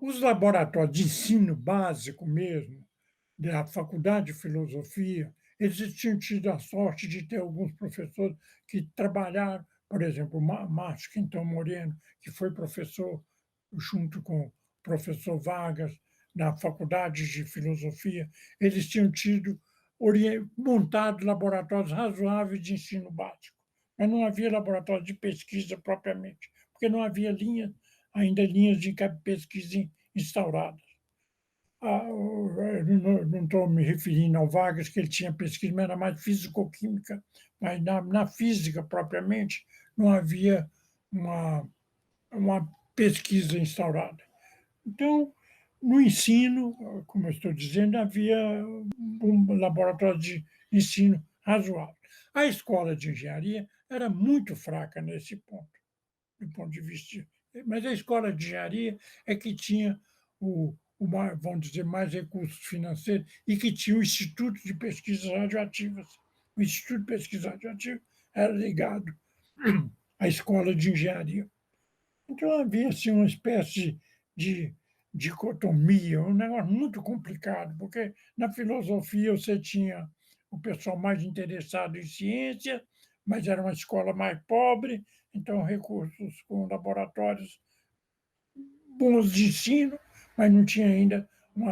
Os laboratórios de ensino básico mesmo, da Faculdade de Filosofia, eles tinham tido a sorte de ter alguns professores que trabalharam, por exemplo, o Márcio Quintão Moreno, que foi professor junto com o professor Vargas na Faculdade de Filosofia, eles tinham tido montado laboratórios razoáveis de ensino básico, mas não havia laboratório de pesquisa propriamente, porque não havia ainda linhas de pesquisa instauradas. Não estou me referindo ao Vargas, que ele tinha pesquisa, mas era mais físico-química, mas na física propriamente não havia uma, uma pesquisa instaurada. Então, no ensino, como eu estou dizendo, havia um laboratório de ensino razoável. A escola de engenharia era muito fraca nesse ponto, do ponto de vista. Mas a escola de engenharia é que tinha vamos dizer, mais recursos financeiros e que tinha o Instituto de Pesquisas Radioativas. O Instituto de Pesquisa Radioativa era ligado à escola de engenharia. Então havia assim, uma espécie de dicotomia, um negócio muito complicado, porque na filosofia você tinha o pessoal mais interessado em ciência, mas era uma escola mais pobre, então recursos com laboratórios bons de ensino, mas não tinha ainda um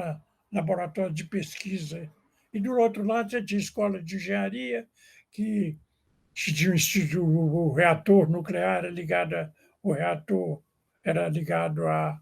laboratório de pesquisa. E do outro lado você tinha escola de engenharia, que tinha o reator nuclear era ligado o reator era ligado à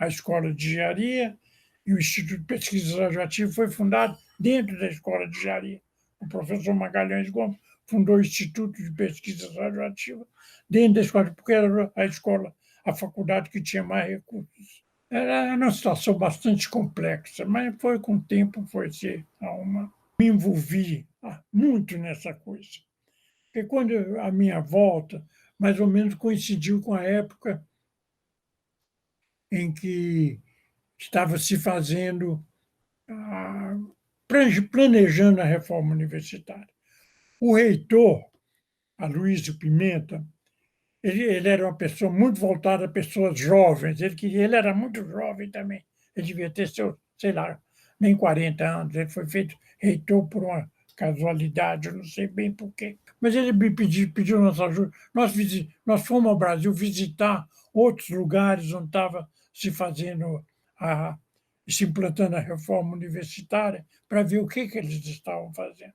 escola de engenharia, e o Instituto de Pesquisa Radioativa foi fundado dentro da escola de engenharia. O professor Magalhães Gomes fundou o Instituto de Pesquisas Radioativas dentro da escola, porque era a escola, a faculdade que tinha mais recursos. Era uma situação bastante complexa, mas foi com o tempo, foi ser uma. Me envolvi muito nessa coisa. Porque quando a minha volta, mais ou menos coincidiu com a época em que estava se fazendo, planejando a reforma universitária. O reitor, Aloysio Pimenta, ele era uma pessoa muito voltada a pessoas jovens. Ele era muito jovem também. Ele devia ter seus, sei lá, nem 40 anos. Ele foi feito reitor por uma casualidade, eu não sei bem por quê. Mas ele me pediu nossa ajuda. Nós fomos ao Brasil visitar outros lugares onde estava se fazendo, se implantando a reforma universitária, para ver o que eles estavam fazendo.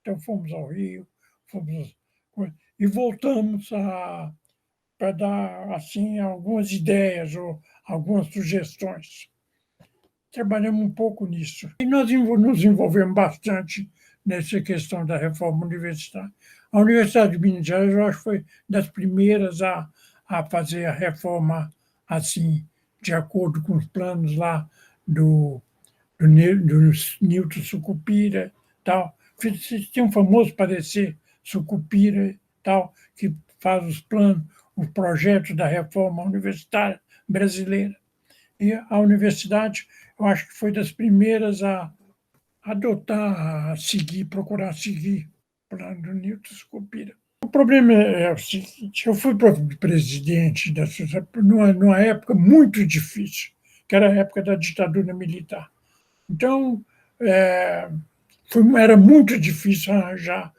Então fomos ao Rio, fomos e voltamos para dar assim algumas ideias ou algumas sugestões. Trabalhamos um pouco nisso. E nós nos envolvemos bastante nessa questão da reforma universitária. A Universidade de Minas Gerais, eu acho que foi das primeiras a fazer a reforma assim, de acordo com os planos lá do Newton Sucupira, tal. Tem um famoso parecer Sucupira, tal, que faz os planos, os projetos da reforma universitária brasileira. E a universidade, eu acho que foi das primeiras a adotar, a seguir, procurar seguir o plano do Newton Sucupira. O problema é o seguinte: eu fui presidente numa época muito difícil, que era a época da ditadura militar. Então, era muito difícil arranjar.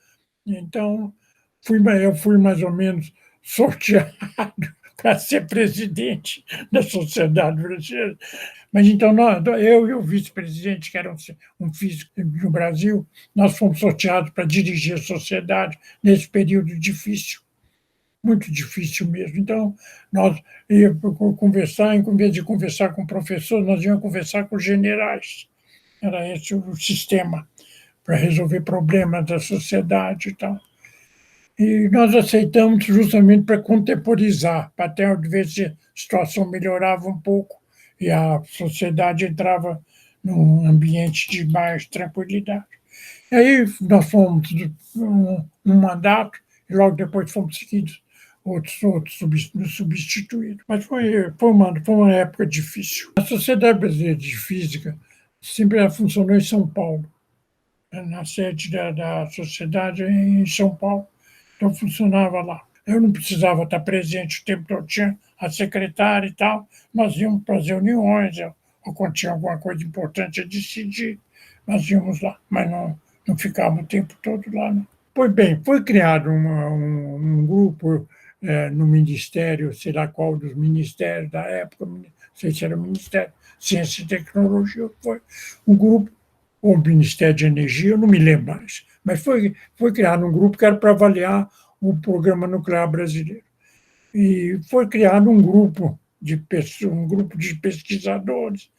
Então, eu fui mais ou menos sorteado para ser presidente da Sociedade Brasileira. Mas então, eu e o vice-presidente, que era um físico no Brasil, nós fomos sorteados para dirigir a sociedade nesse período difícil, muito difícil mesmo. Então, nós íamos conversar, em vez de conversar com o professor, nós íamos conversar com os generais. Era esse o sistema para resolver problemas da sociedade e tal. E nós aceitamos justamente para contemporizar, para até ver se a situação melhorava um pouco e a sociedade entrava num ambiente de mais tranquilidade. E aí nós fomos um mandato e logo depois fomos seguidos outros substituídos. Mas foi uma época difícil. A Sociedade Brasileira de Física sempre funcionou em São Paulo. na sede da sociedade em São Paulo. Então, funcionava lá. Eu não precisava estar presente o tempo todo, tinha a secretária e tal, nós íamos para as reuniões, ou quando tinha alguma coisa importante a decidir, nós íamos lá, mas não ficávamos o tempo todo lá, não. Pois bem, foi criado um grupo no Ministério, sei lá qual dos ministérios da época, não sei se era o Ministério de Ciência e Tecnologia, foi um grupo, ou o Ministério de Energia, eu não me lembro mais, mas foi criado um grupo que era para avaliar o Programa Nuclear Brasileiro. E foi criado um grupo de pesquisadores,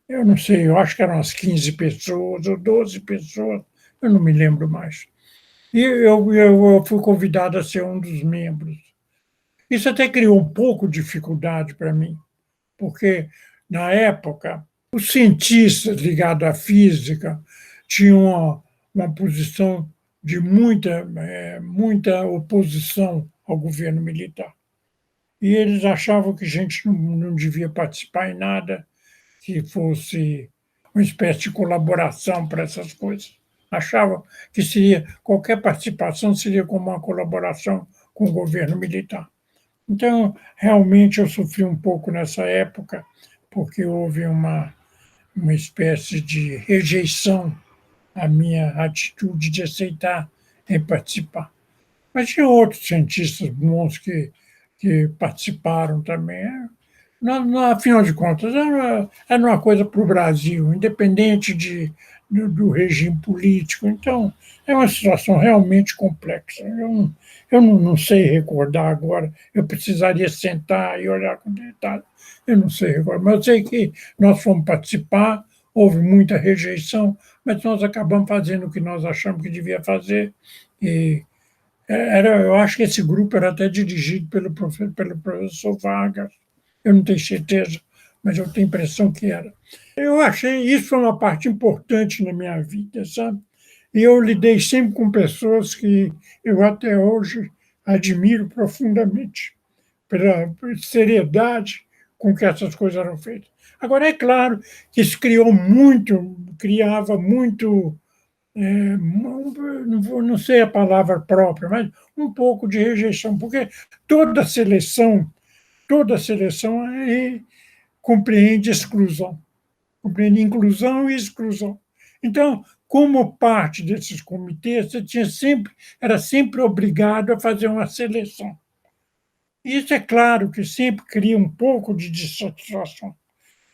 eu não sei, eu acho que eram umas 15 pessoas ou 12 pessoas, eu não me lembro mais. E eu fui convidado a ser um dos membros. Isso até criou um pouco de dificuldade para mim, porque, na época, os cientistas ligados à física tinham uma posição de muita oposição ao governo militar. E eles achavam que a gente não devia participar em nada que fosse uma espécie de colaboração para essas coisas. Achavam que qualquer participação seria como uma colaboração com o governo militar. Então, realmente, eu sofri um pouco nessa época, porque houve uma espécie de rejeição à minha atitude de aceitar em participar. Mas tinha outros cientistas bons que participaram também. Afinal de contas, era uma coisa para o Brasil, independente do regime político. Então, é uma situação realmente complexa. Eu não sei recordar agora, eu precisaria sentar e olhar com detalhe. Eu não sei recordar, mas eu sei que nós fomos participar, houve muita rejeição, mas nós acabamos fazendo o que nós achamos que devia fazer. E eu acho que esse grupo era até dirigido pelo professor Vargas, eu não tenho certeza, mas eu tenho a impressão que era. Eu achei isso foi uma parte importante na minha vida, sabe? E eu lidei sempre com pessoas que eu até hoje admiro profundamente pela seriedade com que essas coisas eram feitas. Agora, é claro que isso criava muito, não sei a palavra própria, mas um pouco de rejeição, porque toda seleção compreende exclusão, compreende inclusão e exclusão. Então, como parte desses comitês, era sempre obrigado a fazer uma seleção. Isso é claro que sempre cria um pouco de dissatisfação.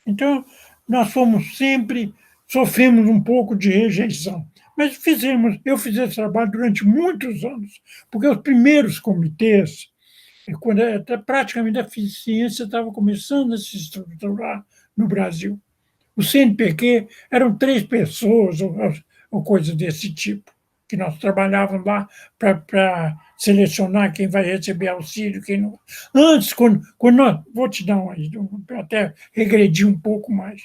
Então, nós sofremos um pouco de rejeição. Mas eu fiz esse trabalho durante muitos anos, porque os primeiros comitês, quando praticamente a ciência estava começando a se estruturar no Brasil. O CNPq eram 3 pessoas, ou coisa desse tipo, que nós trabalhávamos lá para selecionar quem vai receber auxílio, quem não. Antes, vou te dar até regredir um pouco mais.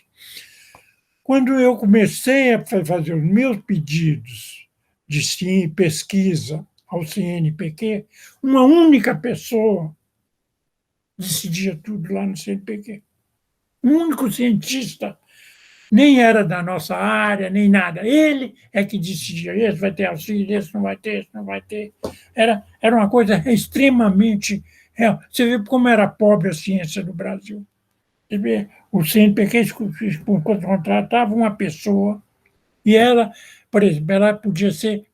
Quando eu comecei a fazer os meus pedidos de pesquisa ao CNPq, uma única pessoa decidia tudo lá no CNPq. Um único cientista, nem era da nossa área, nem nada. Ele é que decidia, esse vai ter auxílio, esse não vai ter, esse não vai ter. Era uma coisa extremamente real. Você vê como era pobre a ciência no Brasil. Você vê, o CNPq contratava uma pessoa e ela, por exemplo, ela podia ser,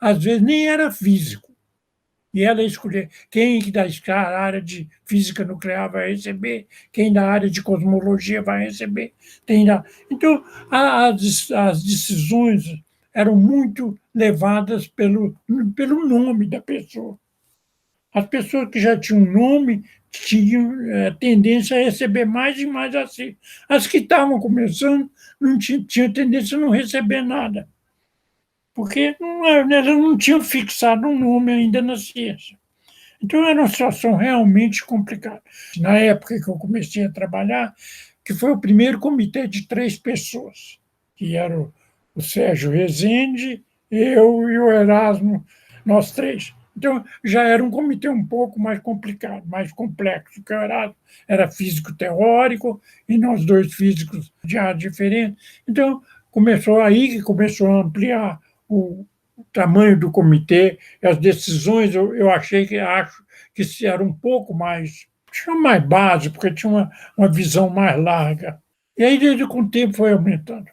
às vezes, nem era físico. E ela escolher quem da área de física nuclear vai receber, quem da área de cosmologia vai receber. Então, as decisões eram muito levadas pelo nome da pessoa. As pessoas que já tinham nome tinham tendência a receber mais e mais assim. As que estavam começando não tinham tendência a não receber nada, porque elas não tinham fixado um nome ainda na ciência. Então, era uma situação realmente complicada. Na época que eu comecei a trabalhar, que foi o primeiro comitê de 3 pessoas, que era o Sérgio Rezende, eu e o Erasmo, nós 3. Então, já era um comitê um pouco mais complicado, mais complexo, porque o Erasmo era físico teórico e nós 2 físicos de área diferente. Então, começou aí que começou a ampliar o tamanho do comitê, as decisões, eu acho que se era um pouco mais, tinha mais base, porque tinha uma visão mais larga. E aí, desde com o tempo, foi aumentando.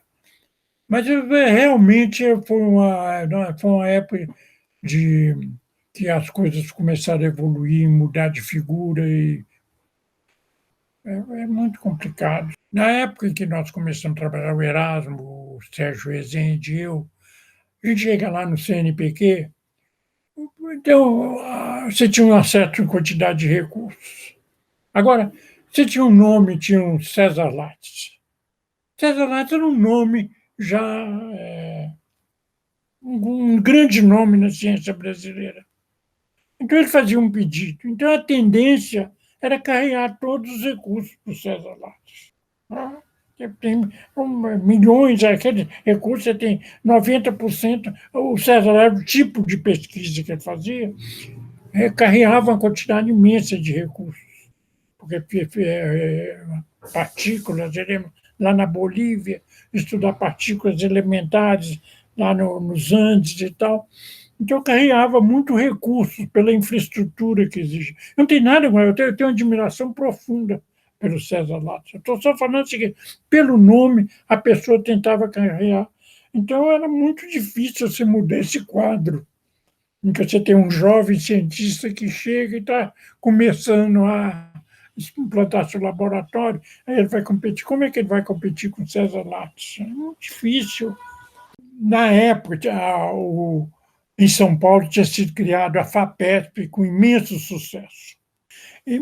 Mas realmente foi uma época de que as coisas começaram a evoluir, mudar de figura, e é muito complicado. Na época em que nós começamos a trabalhar, o Erasmo, o Sérgio Rezende e eu, a gente chega lá no CNPq, então você tinha uma certa quantidade de recursos. Agora, você tinha um nome, tinha um César Lattes. César Lattes era um nome já, um grande nome na ciência brasileira. Então ele fazia um pedido. Então a tendência era carregar todos os recursos para o César Lattes. Tem milhões, aquele recurso, você tem 90%, o César Lattes, o tipo de pesquisa que ele fazia, carregava uma quantidade imensa de recursos, porque partículas, lá na Bolívia, estudar partículas elementares, lá nos Andes e tal. Então, carregava muito recursos pela infraestrutura que exige. Não tem nada com eu tenho uma admiração profunda pelo César Lattes. Eu estou só falando o seguinte, pelo nome, a pessoa tentava carregar. Então, era muito difícil você mudar esse quadro, em que você tem um jovem cientista que chega e está começando a implantar seu laboratório, aí ele vai competir. Como é que ele vai competir com César Lattes? É muito difícil. Na época, em São Paulo tinha sido criada a FAPESP com imenso sucesso. E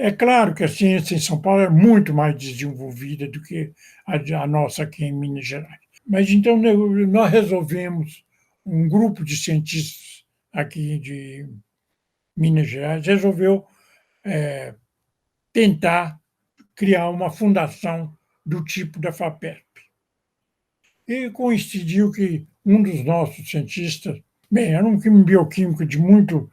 é claro que a ciência em São Paulo é muito mais desenvolvida do que a nossa aqui em Minas Gerais. Mas então nós resolvemos, um grupo de cientistas aqui de Minas Gerais resolveu tentar criar uma fundação do tipo da FAPESP. E coincidiu que um dos nossos cientistas, bem, era um bioquímico de muito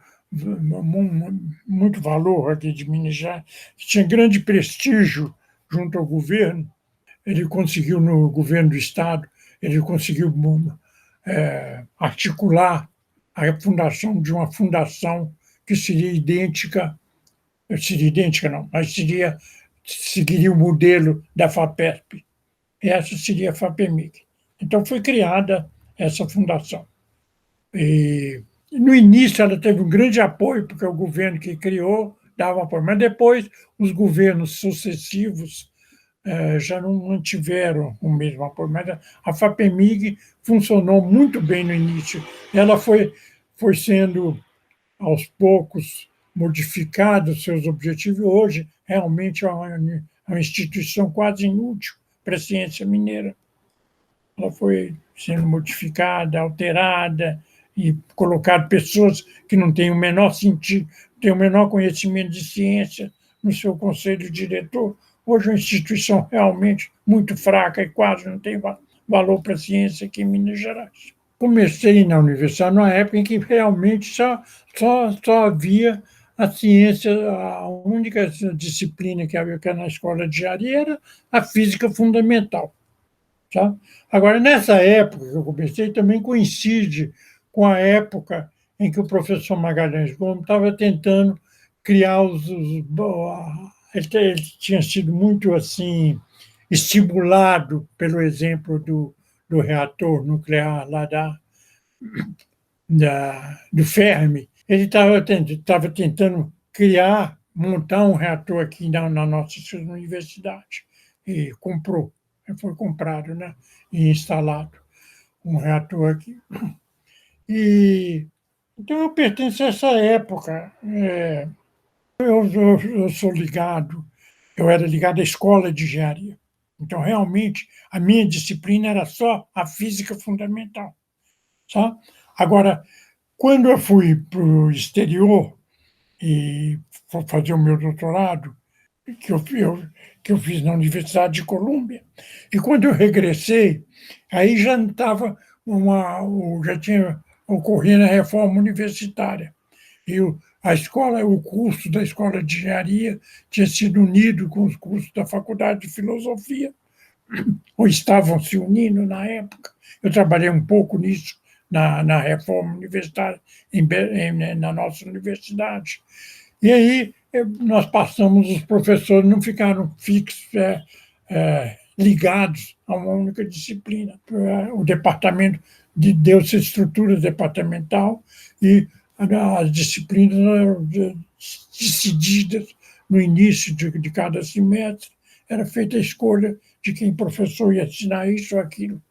valor aqui de Minas Gerais, que tinha grande prestígio junto ao governo. Ele conseguiu, no governo do Estado, ele conseguiu articular a fundação de uma fundação que seria idêntica não, mas seguiria o modelo da FAPESP. Essa seria a FAPEMIG. Então foi criada essa fundação. E no início ela teve um grande apoio, porque o governo que criou dava apoio, mas depois os governos sucessivos já não mantiveram o mesmo apoio. Mas a FAPEMIG funcionou muito bem no início. Ela foi sendo, aos poucos, modificada os seus objetivos, e hoje realmente é uma instituição quase inútil para a ciência mineira. Ela foi sendo modificada, alterada, e colocar pessoas que não têm o menor sentido, têm o menor conhecimento de ciência no seu conselho diretor. Hoje é uma instituição realmente muito fraca e quase não tem valor para a ciência aqui em Minas Gerais. Comecei na universidade numa época em que realmente só havia a ciência, a única disciplina que havia na escola de engenharia era a física fundamental. Tá? Agora, nessa época que eu comecei, também coincide com a época em que o professor Magalhães Gomes estava tentando criar ele tinha sido muito assim estimulado pelo exemplo do reator nuclear lá do Fermi. Ele estava tentando montar um reator aqui na nossa universidade e comprou. Foi comprado, né, e instalado um reator aqui. Então, eu pertenço a essa época. Eu sou ligado, eu era ligado à escola de engenharia. Então, realmente, a minha disciplina era só a física fundamental. Sabe? Agora, quando eu fui para o exterior e fui fazer o meu doutorado, que eu fiz na Universidade de Colômbia. E quando eu regressei, aí já estava já tinha ocorrido a reforma universitária. E o curso da Escola de Engenharia tinha sido unido com os cursos da Faculdade de Filosofia ou estavam se unindo na época. Eu trabalhei um pouco nisso, na reforma universitária, na nossa universidade. E aí nós passamos, os professores não ficaram fixos, ligados a uma única disciplina. O departamento deu-se estrutura departamental e as disciplinas eram decididas no início de cada semestre, era feita a escolha de quem professor ia ensinar isso ou aquilo.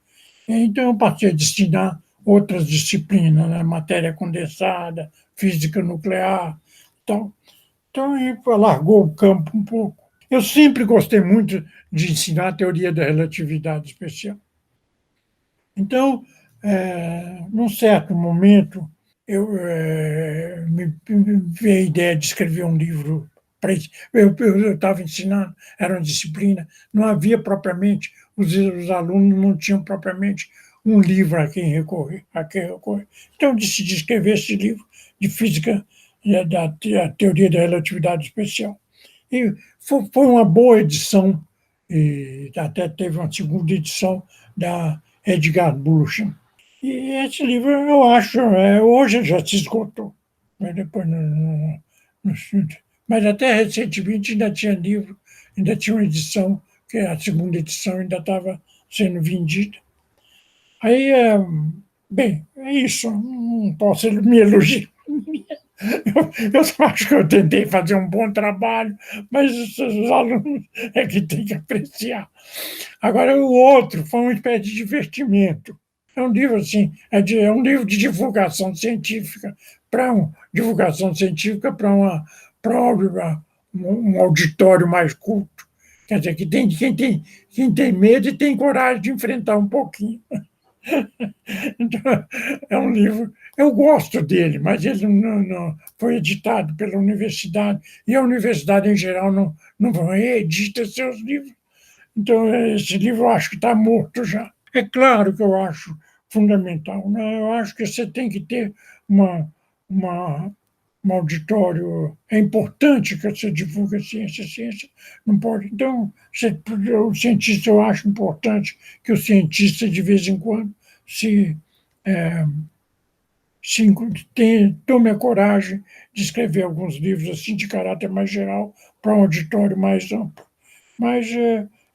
Então, eu passei a destinar outras disciplinas, né? Matéria condensada, física nuclear, então, aí largou o campo um pouco. Eu sempre gostei muito de ensinar a teoria da relatividade especial. Então, num certo momento, me veio a ideia de escrever um livro para isso. Eu estava ensinando, era uma disciplina, não havia propriamente, os alunos não tinham propriamente um livro a quem recorrer. Então, eu decidi escrever esse livro de física, da teoria da relatividade especial. E foi uma boa edição, e até teve uma segunda edição da Edgar Bullock. E esse livro, eu acho, hoje já se esgotou. Mas depois mas até recentemente ainda tinha livro, ainda tinha uma edição, que a segunda edição ainda estava sendo vendida. Aí, bem, é isso, não posso me elogiar. Eu só acho que eu tentei fazer um bom trabalho, mas os alunos é que têm que apreciar. Agora, o outro foi uma espécie de divertimento. É um livro assim, é um livro de divulgação científica, divulgação científica para um auditório mais culto. Quer dizer, quem tem medo e tem coragem de enfrentar um pouquinho. Então, é um livro, eu gosto dele, mas ele não foi editado pela universidade, e a universidade, em geral, não reedita seus livros. Então, esse livro eu acho que está morto já. É claro que eu acho fundamental, né? Eu acho que você tem que ter uma, um auditório. É importante que você divulgue a ciência não pode. Então, o cientista, eu acho importante que o cientista, de vez em quando, se, é, tome a coragem de escrever alguns livros assim de caráter mais geral para um auditório mais amplo. Mas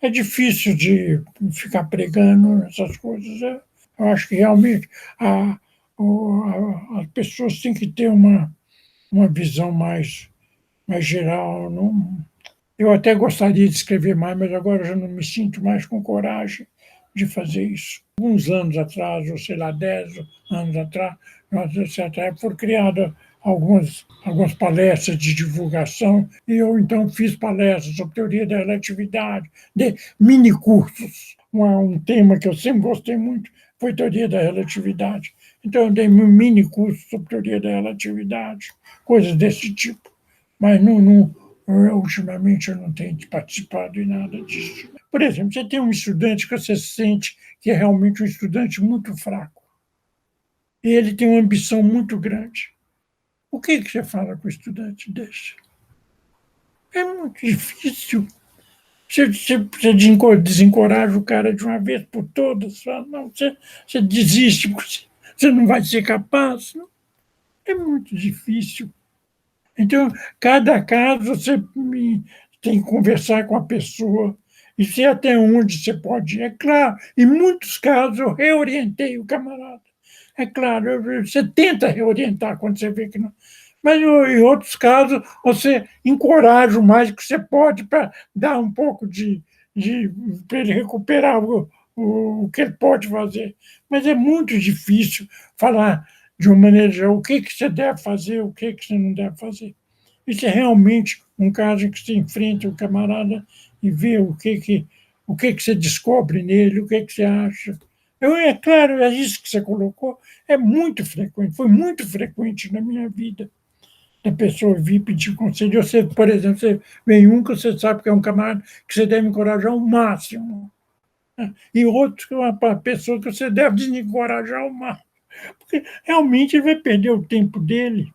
é difícil de ficar pregando essas coisas. Eu acho que realmente as pessoas têm que ter uma visão mais geral. Não, eu até gostaria de escrever mais, mas agora já não me sinto mais com coragem de fazer isso. Alguns anos atrás, ou sei lá, 10 anos atrás, foram criadas algumas palestras de divulgação, e eu então fiz palestras sobre teoria da relatividade, de mini cursos. Um tema que eu sempre gostei muito foi teoria da relatividade. Então, eu dei mini cursos sobre teoria da relatividade, coisas desse tipo. Mas ultimamente eu não tenho participado de nada disso. Por exemplo, você tem um estudante que você sente que é realmente um estudante muito fraco, e ele tem uma ambição muito grande. O que você fala com o estudante desse? É muito difícil. Você desencoraja o cara de uma vez por todas. Fala, não, você desiste, porque você não vai ser capaz. Não. É muito difícil. Então, cada caso você tem que conversar com a pessoa e ver até onde você pode ir. É claro, em muitos casos eu reorientei o camarada. É claro, você tenta reorientar quando você vê que não. Mas em outros casos você encoraja o mais que você pode para dar um pouco para ele recuperar o que ele pode fazer. Mas é muito difícil falar de uma maneira geral o que você deve fazer, o que você não deve fazer. Isso é realmente um caso em que você enfrenta o camarada e vê o que você descobre nele, o que você acha. É claro, é isso que você colocou, é muito frequente, foi muito frequente na minha vida. A pessoa vir pedir conselho. Você, por exemplo, você vem um que você sabe que é um camarada que você deve encorajar ao máximo, né? E outro que é uma pessoa que você deve desencorajar ao máximo, porque realmente ele vai perder o tempo dele,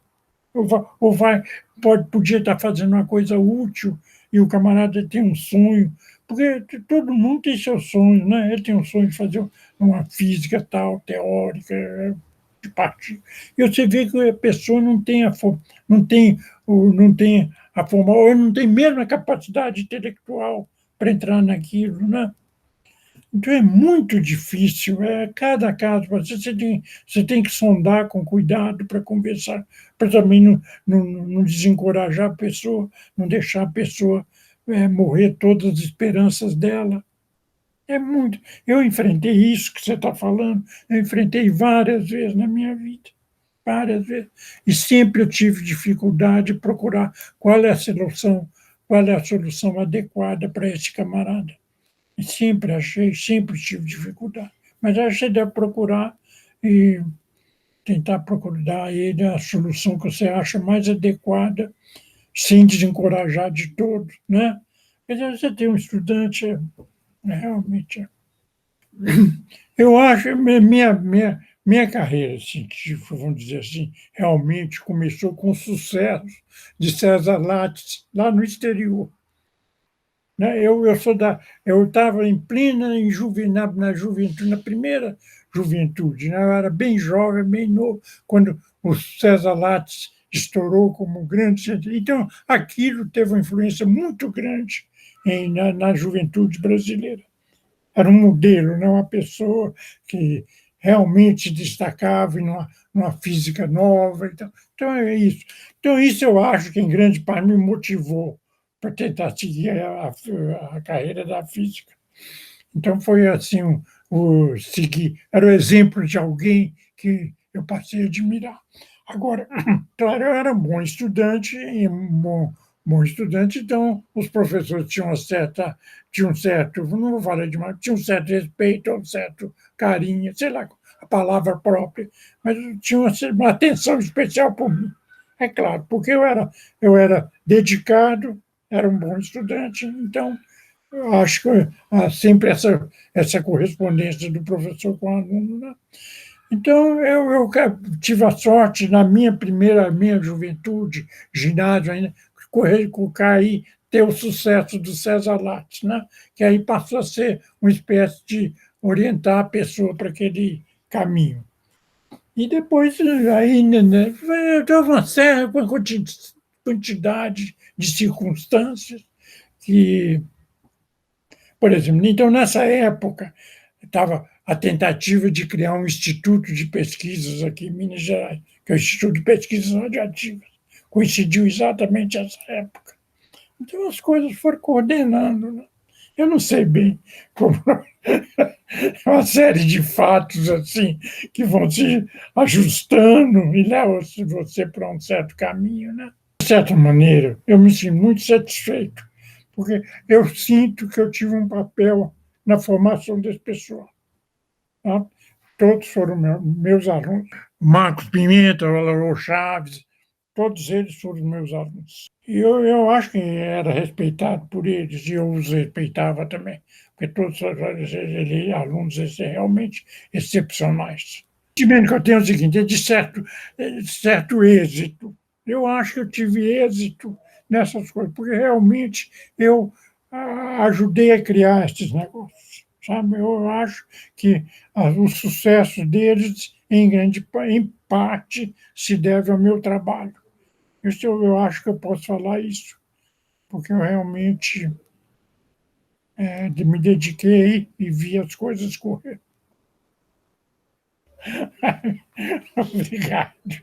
podia estar fazendo uma coisa útil, e o camarada tem um sonho, porque todo mundo tem seus sonhos, né? Ele tem um sonho de fazer uma física tal, teórica, de partir. E você vê que a pessoa não tem não tem, não tem a forma, ou não tem mesmo a capacidade intelectual para entrar naquilo, né? Então é muito difícil, é cada caso, você tem que sondar com cuidado para conversar, para também não desencorajar a pessoa, não deixar a pessoa morrer todas as esperanças dela. É muito. Eu enfrentei isso que você está falando, eu enfrentei várias vezes na minha vida, várias vezes. E sempre eu tive dificuldade de procurar qual é a solução adequada para esse camarada. E sempre achei, sempre tive dificuldade. Mas acho que você deve procurar e tentar procurar ele a solução que você acha mais adequada, sem desencorajar de todo, né? Quer dizer, você tem um estudante, realmente. Eu acho, minha carreira científica, vamos dizer assim, realmente começou com o sucesso de César Lattes lá no exterior. Né? Eu estava em plena na juventude, na primeira juventude, né? Eu era bem jovem, bem novo, quando o César Lattes estourou como grande cientista. Então, aquilo teve uma influência muito grande na juventude brasileira. Era um modelo, né? Uma pessoa que realmente destacava numa física nova. Então, é isso. Então, isso eu acho que, em grande parte, me motivou para tentar seguir a carreira da física. Então, foi assim, seguir, era o exemplo de alguém que eu passei a admirar. Agora, claro, eu era um bom estudante, e bom estudante, então os professores tinham um certo, não vou falar demais, tinham um certo respeito, um certo carinho, sei lá, a palavra própria, mas tinham uma atenção especial por mim. É claro, porque eu era dedicado, era um bom estudante, então eu acho que há sempre essa correspondência do professor com o aluno, né? Então, eu tive a sorte, na minha juventude, ginásio ainda, cair, ter o sucesso do César Lattes, né? Que aí passou a ser uma espécie de orientar a pessoa para aquele caminho. E depois, aí, né, teve uma certa quantidade de circunstâncias que, por exemplo, então, nessa época, estava a tentativa de criar um instituto de pesquisas aqui em Minas Gerais, que é o Instituto de Pesquisas Radiativas. Coincidiu exatamente essa época. Então as coisas foram coordenando. Né? Eu não sei bem como uma série de fatos assim que vão se ajustando e levam você para um certo caminho. Né? De certa maneira, eu me sinto muito satisfeito, porque eu sinto que eu tive um papel na formação desse pessoal. Tá? Todos foram meus alunos. Marcos Pimenta, o Chaves, todos eles foram meus alunos. E eu acho que era respeitado por eles, e eu os respeitava também, porque todos eles alunos realmente excepcionais. O sentimento que eu tenho é o seguinte, é de certo êxito. Eu acho que eu tive êxito nessas coisas, porque realmente eu ajudei a criar esses negócios. Sabe? Eu acho que o sucesso deles, em parte, se deve ao meu trabalho. Isso eu acho que eu posso falar isso, porque eu realmente me dediquei e vi as coisas correr. Obrigado.